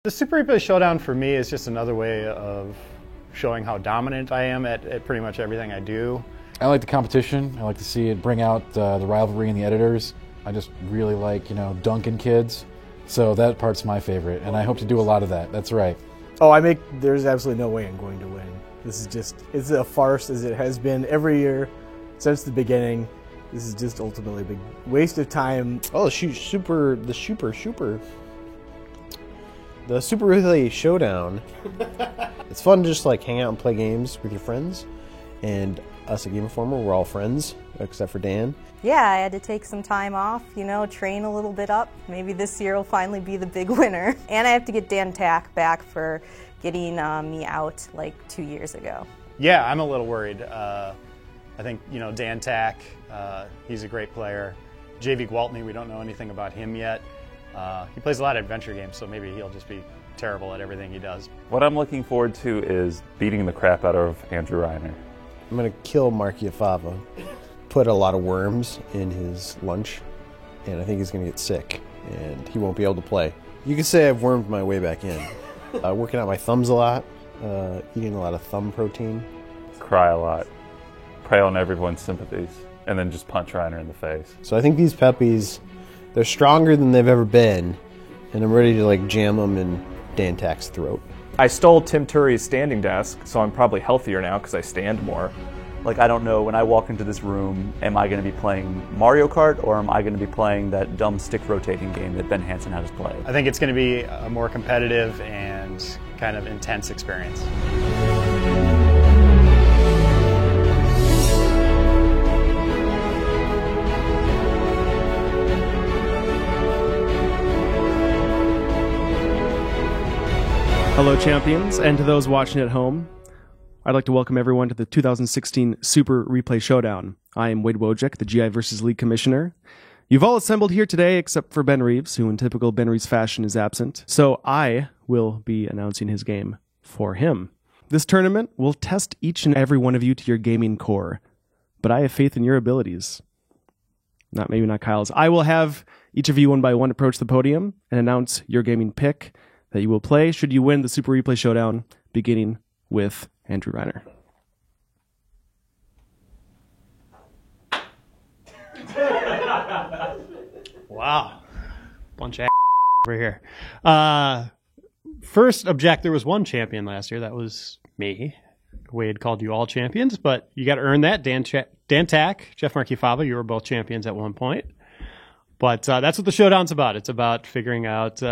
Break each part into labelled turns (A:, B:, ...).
A: The Super Replay Showdown for me is just another way of showing how dominant I am at pretty much everything I do.
B: I like the competition. I like to see it bring out the rivalry in the editors. I just really like, dunking kids. So that part's my favorite, and I hope to do a lot of that. That's right.
C: There's absolutely no way I'm going to win. It's a farce as it has been every year since the beginning. This is just ultimately a big waste of time.
D: Oh, the Super Replay Showdown. It's fun to just hang out and play games with your friends. And us at Game Informer, we're all friends, except for Dan.
E: Yeah, I had to take some time off, train a little bit up. Maybe this year will finally be the big winner. And I have to get Dan Tack back for getting me out 2 years ago.
A: Yeah, I'm a little worried. I think, Dan Tack, he's a great player. JV Gwaltney, we don't know anything about him yet. He plays a lot of adventure games, so maybe he'll just be terrible at everything he does.
F: What I'm looking forward to is beating the crap out of Andrew Reiner.
D: I'm going to kill Marky Fava, put a lot of worms in his lunch, and I think he's going to get sick, and he won't be able to play. You could say I've wormed my way back in. Working out my thumbs a lot, eating a lot of thumb protein.
F: Cry a lot, prey on everyone's sympathies, and then just punch Reiner in the face.
D: So I think these puppies, they're stronger than they've ever been, and I'm ready to jam them in Dan Tack's throat.
G: I stole Tim Turry's standing desk, so I'm probably healthier now because I stand more.
H: I don't know, when I walk into this room, am I going to be playing Mario Kart or am I going to be playing that dumb stick rotating game that Ben Hansen had us play?
A: I think it's going to be a more competitive and kind of intense experience.
I: Hello, champions, and to those watching at home, I'd like to welcome everyone to the 2016 Super Replay Showdown. I am Wade Wojcik, the GI vs. League Commissioner. You've all assembled here today except for Ben Reeves, who in typical Ben Reeves fashion is absent, so I will be announcing his game for him. This tournament will test each and every one of you to your gaming core, but I have faith in your abilities. Maybe not Kyle's. I will have each of you one by one approach the podium and announce your gaming pick that you will play should you win the Super Replay Showdown, beginning with Andrew Reiner.
J: Wow. Bunch of over here. First object, there was one champion last year. That was me. Wade called you all champions, but you got to earn that. Dan Tack, Jeff Markey-Fava, you were both champions at one point. But that's what the showdown's about. It's about figuring out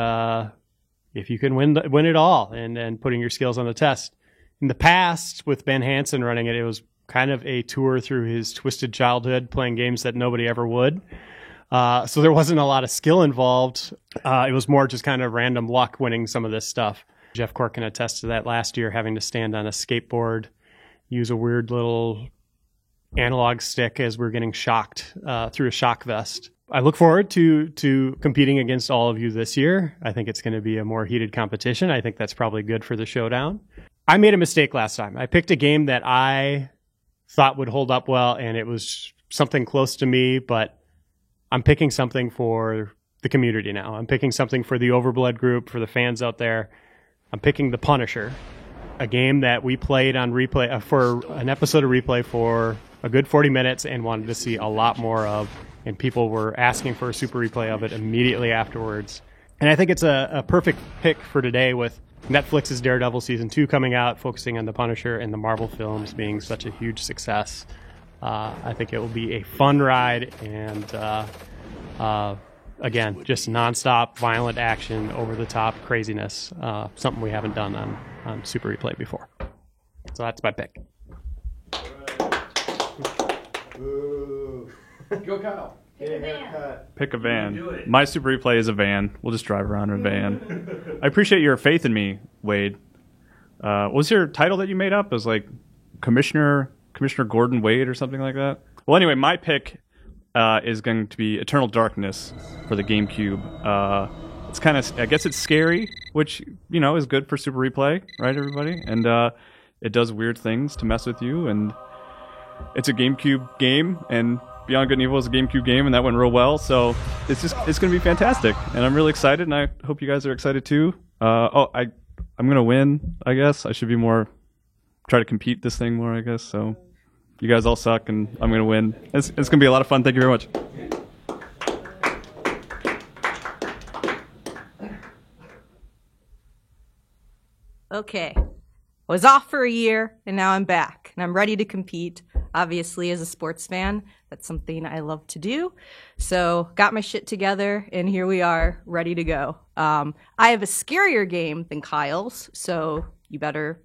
J: if you can win it all and putting your skills on the test. In the past, with Ben Hansen running it, it was kind of a tour through his twisted childhood, playing games that nobody ever would. So there wasn't a lot of skill involved. It was more just kind of random luck winning some of this stuff. Jeff Cork can attest to that last year, having to stand on a skateboard, use a weird little analog stick as we're getting shocked through a shock vest. I look forward to competing against all of you this year. I think it's going to be a more heated competition. I think that's probably good for the showdown. I made a mistake last time. I picked a game that I thought would hold up well, and it was something close to me, but I'm picking something for the community now. I'm picking something for the Overblood group, for the fans out there. I'm picking The Punisher, a game that we played on replay for an episode of replay for a good 40 minutes and wanted to see a lot more of, and people were asking for a super replay of it immediately afterwards. And I think it's a perfect pick for today with Netflix's Daredevil Season 2 coming out, focusing on The Punisher, and the Marvel films being such a huge success. I think it will be a fun ride and, again, just nonstop violent action, over-the-top craziness, something we haven't done on Super Replay before. So that's my pick.
B: Go Kyle.
G: Pick a van. My Super Replay is a van. We'll just drive around in a van. I appreciate your faith in me, Wade. What was your title that you made up? It was Commissioner Gordon Wade or something like that? Well, anyway, my pick is going to be Eternal Darkness for the GameCube. It's kind of, I guess it's scary, which, is good for Super Replay, right, everybody? And it does weird things to mess with you, and it's a GameCube game, and Beyond Good and Evil is a GameCube game, and that went real well, so it's going to be fantastic, and I'm really excited, and I hope you guys are excited too. I'm gonna win. I guess I should be more try to compete this thing more. I guess so. You guys all suck, and I'm gonna win. It's gonna be a lot of fun. Thank you very much.
E: Okay. I was off for a year, and now I'm back, and I'm ready to compete. Obviously, as a sports fan, that's something I love to do. So, got my shit together, and here we are, ready to go. I have a scarier game than Kyle's, so you better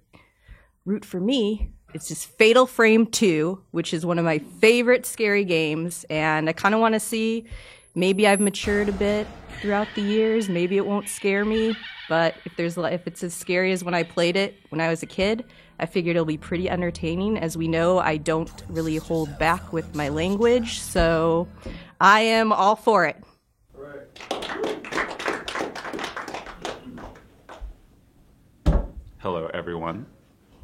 E: root for me. It's just Fatal Frame 2, which is one of my favorite scary games, and I kind of want to see, maybe I've matured a bit throughout the years. Maybe it won't scare me. But if it's as scary as when I played it when I was a kid, I figured it'll be pretty entertaining. As we know, I don't really hold back with my language, so I am all for it.
F: Hello, everyone.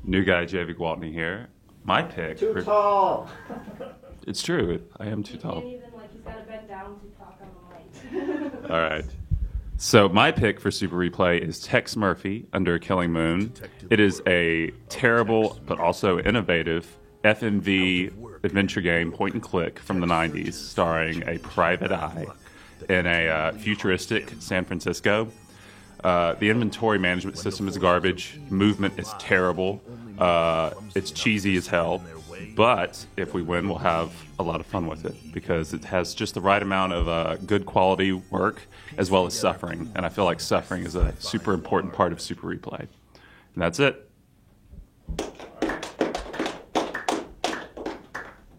F: New guy Javy Gwaltney here. My pick.
C: Too tall.
F: It's true. I am too tall.
E: He's got to bend down to talk on the mic.
F: All right. So my pick for Super Replay is Tex Murphy under Killing Moon. It is a terrible but also innovative FMV adventure game, point and click from the 90s, starring a private eye in a futuristic San Francisco. The inventory management system is garbage. Movement is terrible. It's cheesy as hell. But if we win, we'll have a lot of fun with it because it has just the right amount of good quality work as well as suffering. And I feel like suffering is a super important part of Super Replay. And that's it.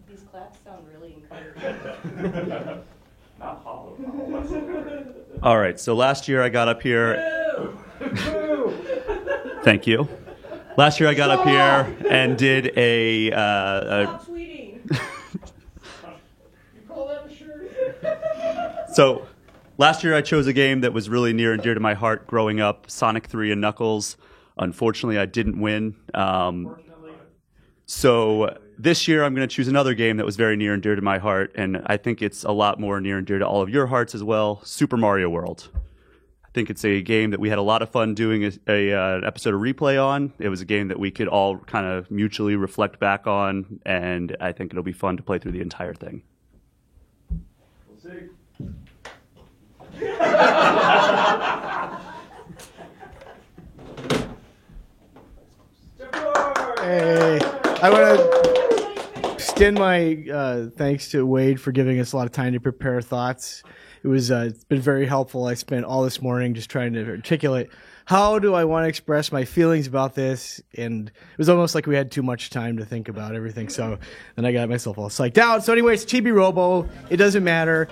E: These claps sound really encouraging.
F: Not hollow.
H: All right, so last year I got up here. Thank you. Last year I got up here and did a
E: Stop tweeting.
C: You call that a shirt?
H: So last year I chose a game that was really near and dear to my heart growing up, Sonic 3 and Knuckles. Unfortunately, I didn't win. So this year I'm going to choose another game that was very near and dear to my heart, and I think it's a lot more near and dear to all of your hearts as well, Super Mario World. I think it's a game that we had a lot of fun doing an episode of Replay on. It was a game that we could all kind of mutually reflect back on, and I think it'll be fun to play through the entire thing.
F: We'll see.
C: Hey, I want to extend my thanks to Wade for giving us a lot of time to prepare thoughts. It's been very helpful. I spent all this morning just trying to articulate how do I want to express my feelings about this, and it was almost like we had too much time to think about everything. So then I got myself all psyched out. So anyways, Chibi Robo, it doesn't matter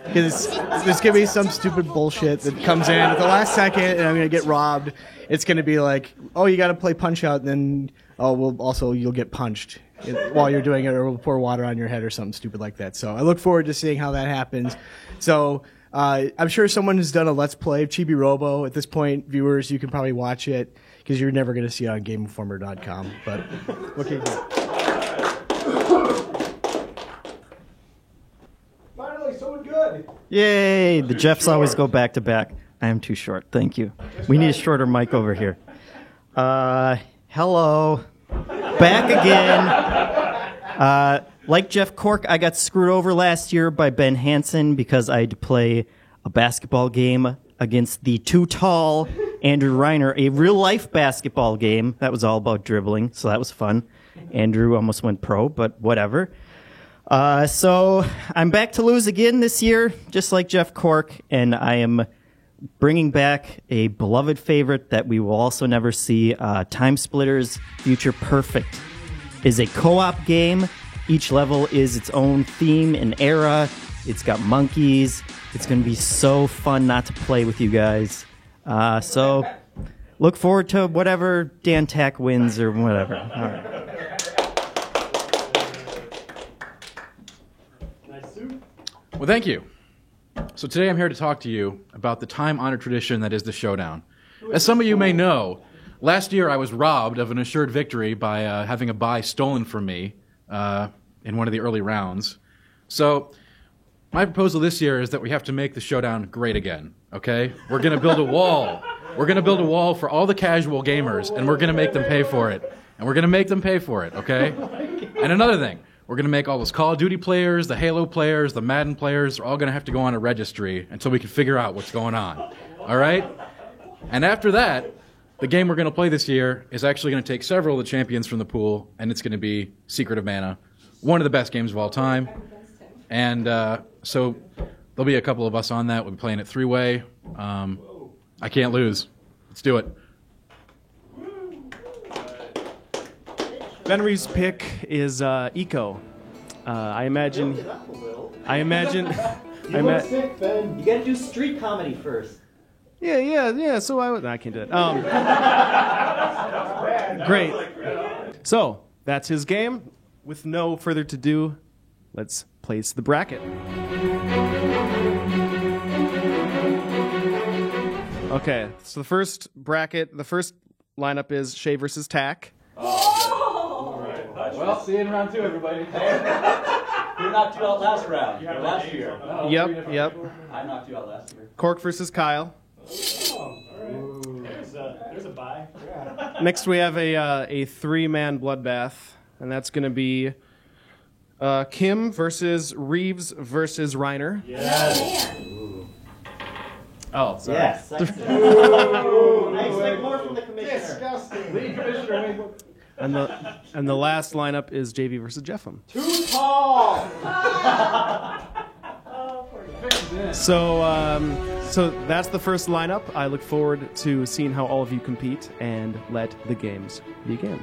C: because there's gonna be some stupid bullshit that comes in at the last second, and I'm gonna get robbed. It's gonna be like, oh, you got to play Punch Out, and then you'll get punched while you're doing it, or we'll pour water on your head or something stupid like that. So I look forward to seeing how that happens. So I'm sure someone has done a Let's Play of Chibi Robo. At this point, viewers, you can probably watch it because you're never going to see it on GameInformer.com. But what can you do? Finally, someone good.
K: Yay! The Jeffs always go back to back. I am too short. Thank you. We need a shorter mic over here. Hello. Back again. Like Jeff Cork, I got screwed over last year by Ben Hansen because I had to play a basketball game against the too tall Andrew Reiner, a real-life basketball game. That was all about dribbling, so that was fun. Andrew almost went pro, but whatever. So I'm back to lose again this year, just like Jeff Cork, and I am bringing back a beloved favorite that we will also never see. Time Splitters Future Perfect is a co-op game. Each level is its own theme and era. It's got monkeys. It's going to be so fun not to play with you guys. So look forward to whatever Dan Tack wins or whatever. All right.
B: Well, thank you. So today I'm here to talk to you about the time-honored tradition that is the Showdown. As some of you may know, last year I was robbed of an assured victory by having a bye stolen from me in one of the early rounds. So my proposal this year is that we have to make the Showdown great again, okay? We're going to build a wall We're going to build a wall for all the casual gamers, and we're going to make them pay for it. And we're going to make them pay for it, okay? And another thing, we're going to make all those Call of Duty players, the Halo players, the Madden players, they're all going to have to go on a registry until we can figure out what's going on. All right? And after that, the game we're going to play this year is actually going to take several of the champions from the pool, and it's going to be Secret of Mana, one of the best games of all time. And so there'll be a couple of us on that. We'll be playing it three-way. I can't lose. Let's do it.
I: Benry's pick is Eco. I imagine.
K: You gotta do street comedy first.
I: Yeah. So I can't do it. Great. So that's his game. With no further to do, let's place the bracket. Okay. So the first bracket, the first lineup is Shay versus Tack.
B: Well, see you in round 2, everybody.
K: You knocked you out last round. Last year.
I: Yep.
K: I knocked you out last year.
I: Cork versus Kyle.
J: There's a bye.
I: Next, we have a 3-man bloodbath, and that's going to be Kim versus Reeves versus Reiner.
J: Yes.
B: Oh, sorry.
K: Yes. I expect more from the commissioner.
J: Disgusting.
B: Lead commissioner.
I: And the last lineup is JV versus Jeffem.
K: Too tall.
I: So that's the first lineup. I look forward to seeing how all of you compete, and let the games begin.